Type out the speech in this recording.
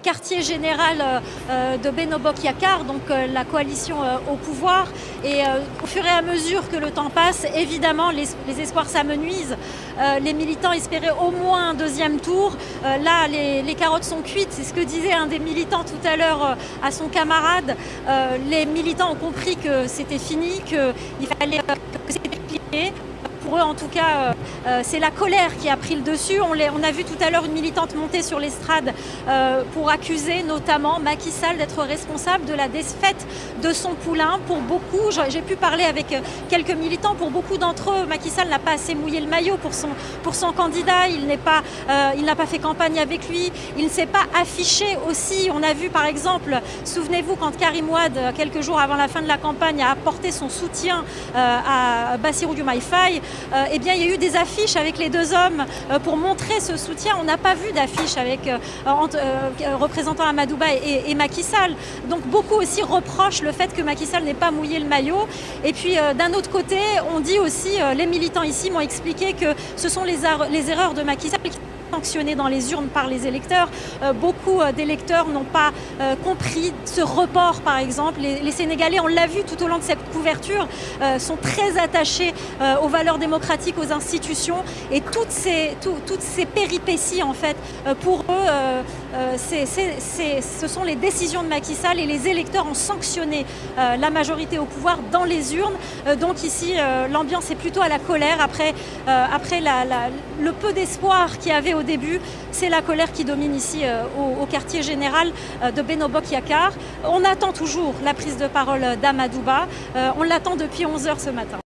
quartier général de Benno Bokk Yakaar, donc la coalition au pouvoir. Et au fur et à mesure que le temps passe, évidemment, les espoirs s'amenuisent. Les militants espéraient au moins un deuxième tour. Là, les carottes sont cuites. C'est ce que disait un des militants tout à l'heure à son camarade. Les militants ont compris que c'était fini, qu'il fallait que c'était plié. Pour eux, en tout cas, c'est la colère qui a pris le dessus. On a vu tout à l'heure une militante monter sur l'estrade pour accuser notamment Macky Sall d'être responsable de la défaite de son poulain. Pour beaucoup, j'ai pu parler avec quelques militants, pour beaucoup d'entre eux, Macky Sall n'a pas assez mouillé le maillot pour son candidat. Il n'a pas fait campagne avec lui. Il ne s'est pas affiché aussi. On a vu par exemple, souvenez-vous, quand Karim Wade, quelques jours avant la fin de la campagne, a apporté son soutien à Bassirou Diomaye Faye, eh bien, il y a eu des affiches avec les deux hommes pour montrer ce soutien. On n'a pas vu d'affiches avec représentant Amadouba et Macky Sall. Donc beaucoup aussi reprochent le fait que Macky Sall n'ait pas mouillé le maillot. Et puis d'un autre côté, on dit aussi, les militants ici m'ont expliqué que ce sont les erreurs de Macky Sall qui sont sanctionnées dans les urnes par les électeurs. Beaucoup d'électeurs n'ont pas compris ce report, par exemple. Les Sénégalais, on l'a vu tout au long de cette couverture, sont très attachés aux valeurs démocratiques, aux institutions, et toutes ces péripéties, en fait, pour eux, ce sont les décisions de Macky Sall, et les électeurs ont sanctionné la majorité au pouvoir dans les urnes. Donc ici, l'ambiance est plutôt à la colère. Après le peu d'espoir qu'il y avait au début, c'est la colère qui domine ici au quartier général de Benno Bokk Yakaar. On attend toujours la prise de parole d'Amadouba. On l'attend depuis 11 h ce matin.